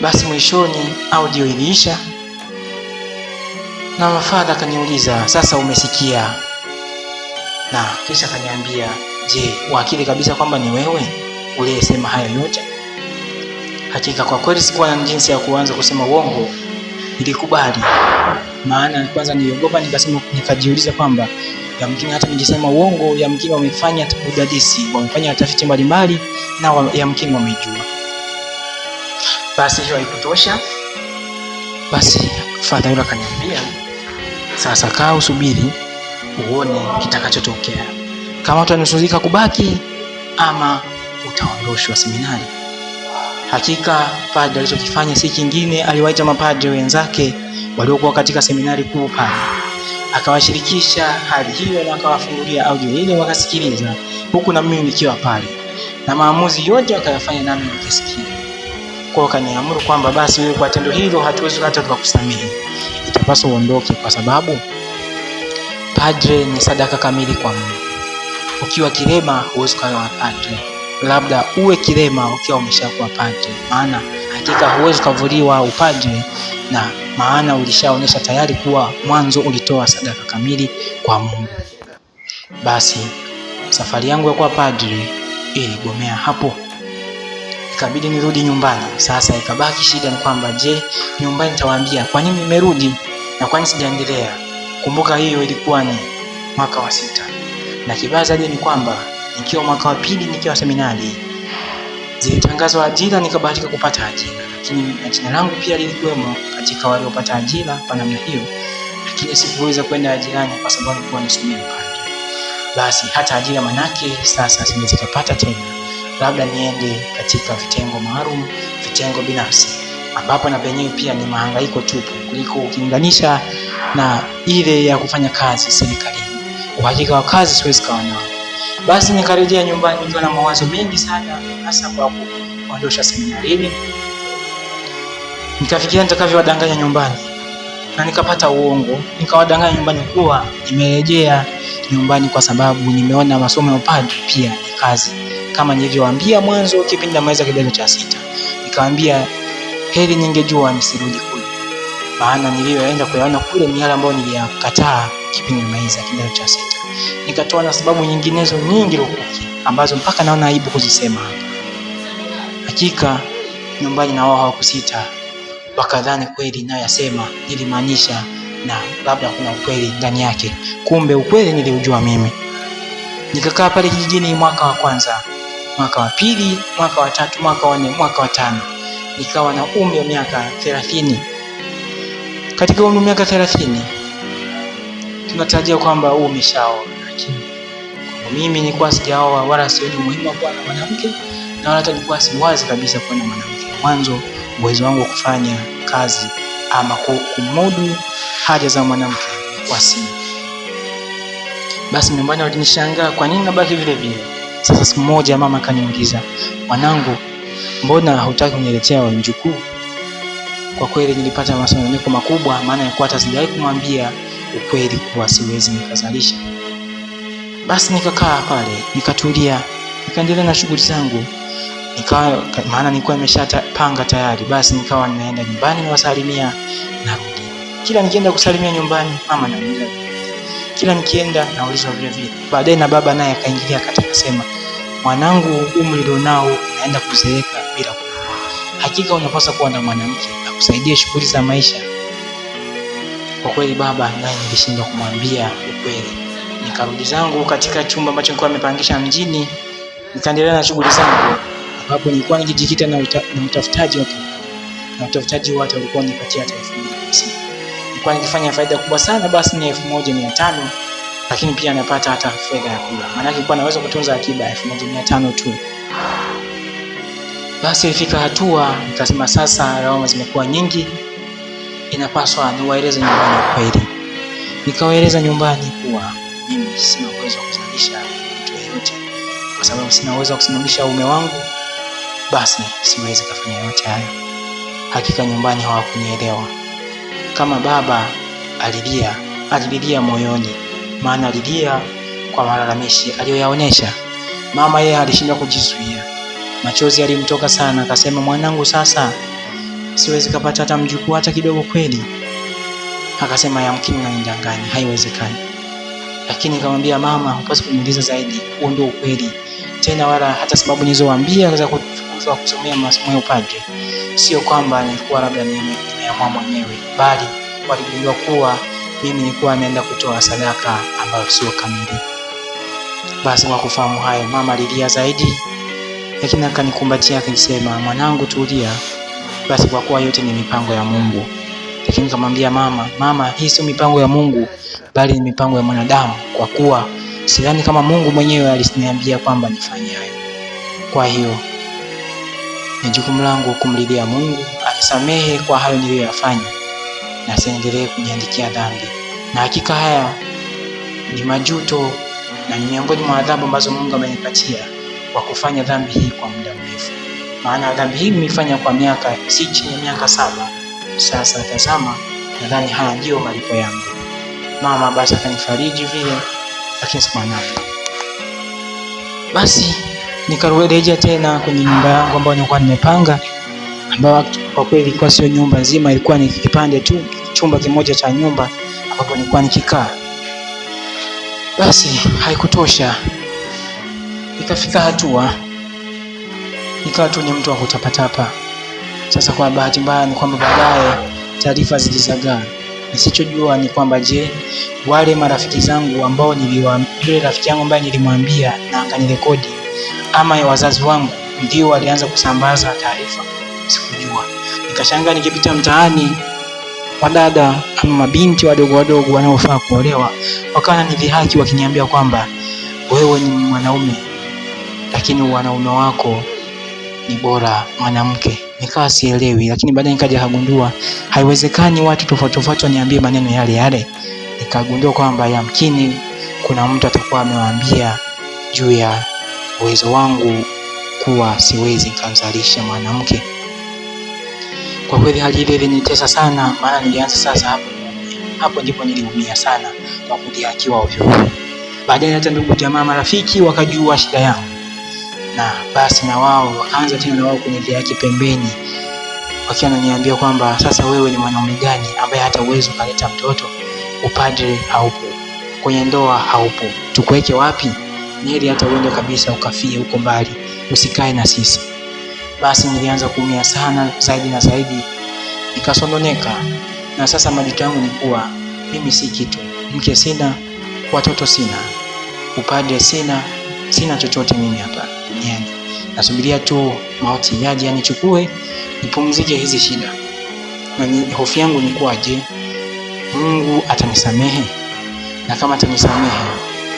Basi mwishoni audio iliisha Na mafadha akaniuliza, sasa umesikia? Na kisha akaniambia, je, uhakiri kabisa kwamba ni wewe uliyesema hayo yote? Hakika kwa kweli sikuwa na jinsi ya kuanza kusema uongo. Nilikubali. Maana kwanza niliogopa, nikajiuliza kwamba yamkini hata nikisema uongo, yamkini wamefanya udadisi, wamefanya tafiti mbalimbali na yamkini wamejua. Basi hiyo haikutosha. Basi fadha yule akaniambia, sasa kaa usubiri uone kitakachotokea, kama utanusurika kubaki ama utaondoshwa seminari. Hakika padre alichokifanya si kingine, aliwaita mapadre wenzake waliokuwa katika seminari kuu pale, akawashirikisha hali hiyo na akawafungulia audio ile, wakasikiliza huku na mimi nikiwa pale, na maamuzi yote akayafanya nami nikisikia. Kwa kaniamuru kwamba basi wewe kwa tendo hilo hatuwezi hata tukakusamehe, itapaswa uondoke, kwa sababu padre ni sadaka kamili kwa Mungu. Ukiwa kilema huwezi kuwa padre, labda uwe kilema ukiwa umeshakuwa padre, maana hakika huwezi kuvuliwa upadre, na maana ulishaonesha tayari kuwa mwanzo ulitoa sadaka kamili kwa Mungu. Basi safari yangu ya kuwa padre iligomea hapo, ikabidi nirudi nyumbani. Sasa ikabaki shida ni kwamba je, nyumbani nitawaambia kwa nini nimerudi na kwa nini sijaendelea? Kumbuka hiyo ilikuwa ni mwaka wa 6, na kibaya zaidi ni kwamba nikiwa mwaka wa 2 nikiwa seminari zilitangazwa ajira, nikabahatika kupata ajira, lakini jina langu pia lilikuwemo katika waliopata ajira kwa namna hiyo, lakini sikuweza kwenda ajirani kwa sababu nilikuwa nasomea padre. Basi hata ajira manake sasa siwezi kupata tena, labda niende katika vitengo maalum, vitengo binafsi, ambapo na penyewe pia ni mahangaiko tupu kuliko ukilinganisha na ile ya kufanya kazi serikalini. Uhakika wa kazi siwezi kawa nao. Basi nikarejea nyumbani nikiwa na mawazo mengi sana, hasa kwa kuondosha seminari. Nikafikiria nitakavyowadanganya nyumbani, na nikapata uongo. Nikawadanganya nyumbani kuwa nimerejea nyumbani kwa sababu nimeona masomo ya upadre pia ni kazi, kama nilivyowaambia mwanzo kipindi namaliza kidato cha 6. Nikawaambia heri ningejua nisirudi kule, maana niliyoenda kuyaona kule ni yale ambayo niliyakataa kipindi namaliza kidato cha 6. Nikatoa na sababu nyinginezo nyingi lukuki ambazo mpaka naona aibu kuzisema hapa. Hakika nyumbani na wao hawakusita, wakadhani kweli nayasema nilimaanisha na labda kuna ukweli ndani yake. Kumbe ukweli niliujua mimi. Nikakaa pale kijijini mwaka wa 1, mwaka wa 2, mwaka wa 3, mwaka wa 4, mwaka wa 5. Nikawa na umri wa miaka 30. Katika umri wa miaka 30 tunatarajia kwamba umeshaoa, lakini mimi nilikuwa sijaoa wala sioni muhimu kuwa na mwanamke, na wala hata nilikuwa siwazi kabisa kuwa na mwanamke. Mwanzo uwezo wangu wa kufanya kazi ama kumudu haja za mwanamke kwa sina. Basi nyumbani walinishangaa kwa nini nabaki vile vile. Sasa siku moja mama kaniuliza, mwanangu, mbona hutaki kuniletea mjukuu? Kwa kweli nilipata masononeko makubwa, maana nilikuwa hata sijawahi kumwambia ukweli kuwa siwezi nikazalisha. Basi nikakaa pale, nikatulia, nikaendelea na shughuli zangu. Maana nilikuwa nimeshapanga tayari. Basi nikawa ninaenda nyumbani nawasalimia, narudi. Kila nikienda kusalimia nyumbani mama ananiuliza, kila nikienda naulizwa vile vile. Baadaye na baba naye akaingilia katika sema, mwanangu, umri ulionao unaenda kuzeeka bila kuoa. Hakika unapaswa kuwa na mwanamke akusaidie shughuli za maisha. Kwa kweli baba naye nilishindwa kumwambia ukweli. Nikarudi zangu katika chumba ambacho nilikuwa nimepangisha mjini, nikaendelea na shughuli zangu, ambapo nilikuwa nikijikita na utafutaji wa na utafutaji wa watu walikuwa nipatia hata 2000. Nilikuwa nikifanya faida kubwa sana, basi ni 1500, lakini pia napata hata fedha ya kula. Maana nilikuwa naweza kutunza akiba 1500 tu. Basi ilifika hatua nikasema sasa lawama zimekuwa nyingi, inapaswa niwaeleze nyumbani kweli. Nikawaeleza nyumbani kuwa mimi sina uwezo wa kuzalisha mtu yeyote, kwa sababu sina uwezo wa kusimamisha uume wangu, basi siwezi kufanya yote hayo. Hakika nyumbani hawakunielewa. Kama baba alilia moyoni, maana alilia kwa malalamishi aliyoyaonesha. Mama yeye alishindwa kujizuia, machozi alimtoka sana, akasema, mwanangu, sasa siwezi kupata hata mjukuu hata kidogo kweli. Akasema yamkini unanidanganya, haiwezekani. Lakini nikamwambia mama, hupaswi kuniuliza zaidi, huo ndio ukweli. Tena wala hata sababu nilizowaambia za kufukuzwa kusomea masomo ya upadre sio kwamba nilikuwa labda nimeamua mwenyewe, bali waligundua kuwa mimi nilikuwa naenda kutoa sadaka ambayo sio kamili. Basi kwa kufahamu hayo, mama alilia zaidi, lakini akanikumbatia akisema, mwanangu tulia, basi kwa kuwa yote ni mipango ya Mungu. Lakini nikamwambia mama, hii sio mipango ya Mungu, bali ni mipango ya mwanadamu, kwa kuwa sidhani kama Mungu mwenyewe aliniambia kwamba nifanye hayo. Kwa hiyo ni jukumu langu kumlilia Mungu anisamehe kwa hayo niliyoyafanya na siendelee kujiandikia dhambi. Na hakika haya ni majuto na ni miongoni mwa adhabu ambazo Mungu amenipatia kwa kufanya dhambi hii kwa muda mrefu. Maana dhambi hii nimefanya kwa miaka si chini ya miaka 7. Sasa tazama, nadhani haya ndio malipo yangu. Mama basi akanifariji vile, lakini sikuanani. Basi nikarejea tena kwenye nyumba yangu ambayo nilikuwa nimepanga, ambayo kwa kweli ilikuwa sio nyumba nzima, ilikuwa ni kipande tu, chumba kimoja cha nyumba ambapo nilikuwa nikikaa. Basi haikutosha, ikafika hatua nikawa tu ni mtu wa kutapatapa. Sasa kwa bahati mbaya ni kwamba baadaye taarifa zilizagaa. Nisichojua ni kwamba wale marafiki zangu ambao yule rafiki yangu ambaye nilimwambia na akanirekodi, ama wazazi wangu ndio walianza kusambaza taarifa. Sikujua. Nikashangaa nikipita mtaani, wadada ama mabinti wadogo wanaofaa kuolewa wakawa nidhihaki wakiniambia kwamba wewe ni mwanaume, lakini wanaume wako ni bora mwanamke. Nikawa sielewi, lakini baadaye nikaja kugundua haiwezekani watu tofauti waniambie maneno yale. Nikagundua kwamba yamkini kuna mtu atakuwa amewaambia juu ya uwezo wangu kuwa siwezi kumzalisha mwanamke. Kwa kweli hali ile ilinitesa sana, maana nilianza sasa hapo ndipo niliumia sana kwa kudhihakiwa ovyo. Baadaye hata ndugu jamaa marafiki wakajua shida yangu, na basi na wao wakaanza tena na wao kunidhihaki pembeni, wakiwa wananiambia kwamba sasa wewe ni mwanaume gani ambaye hata uwezo kuleta mtoto, upadre haupo, kwenye ndoa haupo, tukuweke wapi? Heri hata uende kabisa ukafie huko mbali, usikae na sisi. Basi nilianza kuumia sana zaidi na zaidi, nikasononeka. Na sasa majuto yangu ni kuwa mimi si kitu, mke sina, watoto sina, upadre sina chochote mimi hapa duniani. Nasubiria tu mauti yaje anichukue nipumzike hizi shida. Na hofu yangu ni kuwa Mungu atanisamehe? Na kama atanisamehe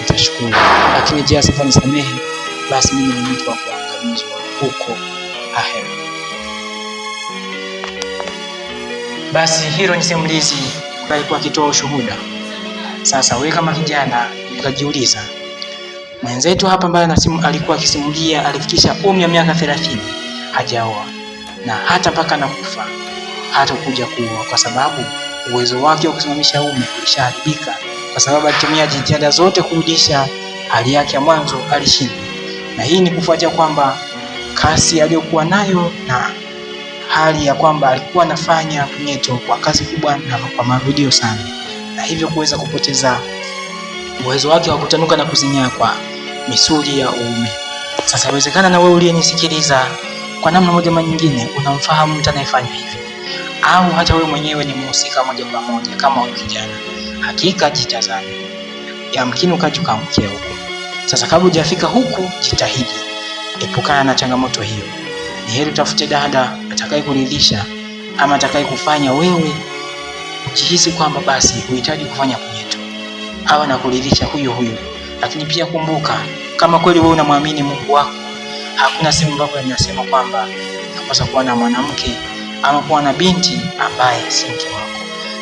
nitashukuru, lakini asiponisamehe basi mimi ni mtu wa kuangamizwa huko ahera. Basi hilo ni simulizi alikuwa akitoa ushuhuda. Sasa wewe kama kijana ukajiuliza, mwenzetu hapa ambaye alikuwa akisimulia alifikisha umri wa miaka 30 hajaoa, na hata mpaka nakufa hata kuja kuoa, kwa sababu uwezo wake wa kusimamisha uume ulishaharibika, kwa sababu alitumia jitihada zote kurudisha hali yake ya mwanzo, alishindwa. Na hii ni kufuatia kwamba kasi aliyokuwa nayo na hali ya kwamba alikuwa anafanya punyeto kwa kasi kubwa na kwa marudio sana, na hivyo kuweza kupoteza uwezo wake wa kutanuka na kuzinyaa kwa misuli ya uume. Sasa inawezekana na wewe uliyenisikiliza kwa namna moja ama nyingine unamfahamu mtu anayefanya hivi, au hata wewe mwenyewe ni mhusika moja kwa moja kama wewe kijana. Hakika jitazame, yamkini ukajukamkia huko. Sasa kabla hujafika huku, jitahidi epukana na changamoto hiyo. Ni heri utafute dada atakaye kuridhisha, ama atakaye kufanya wewe ujihisi kwamba basi huhitaji kufanya punyeto, awe na kuridhisha huyo. Lakini pia kumbuka, kama kweli wewe unamwamini Mungu wako, hakuna sehemu ambapo inasema kwamba unapaswa kuwa na mwanamke ama kuwa na binti ambaye si mke wako.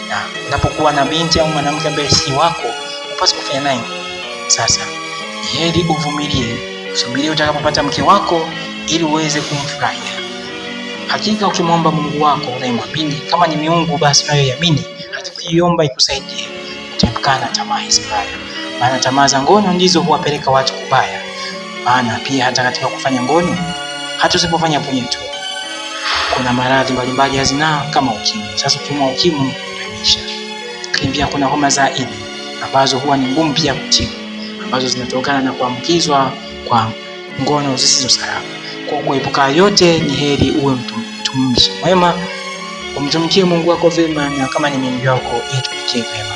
Na unapokuwa na binti au mwanamke ambaye si wako, unapaswa kufanya naye. Sasa ni heri uvumilie, usubirie utakapopata mke wako ili uweze kumfurahia. Hakika ukimwomba Mungu wako unayemwamini, kama ni miungu basi unayoiamini, hatukiomba ikusaidie, utaepukana na tamaa hizi mbaya. Maana tamaa za ngono ndizo huwapeleka watu kubaya. Maana pia hata katika kufanya ngono, hata usipofanya punyeto, kuna maradhi mbalimbali ya zinaa kama ukimwi. Sasa ukimwa ukimwi utaisha. Lakini pia kuna homa za ini ambazo huwa ni ngumu pia kutibu, ambazo zinatokana na kuambukizwa kwa ngono zisizo salama. Kwa kuepuka yote, ni heri uwe mtumishi mwema, umtumikie Mungu wako vyema, na kama ni mimi wako itumikie vyema.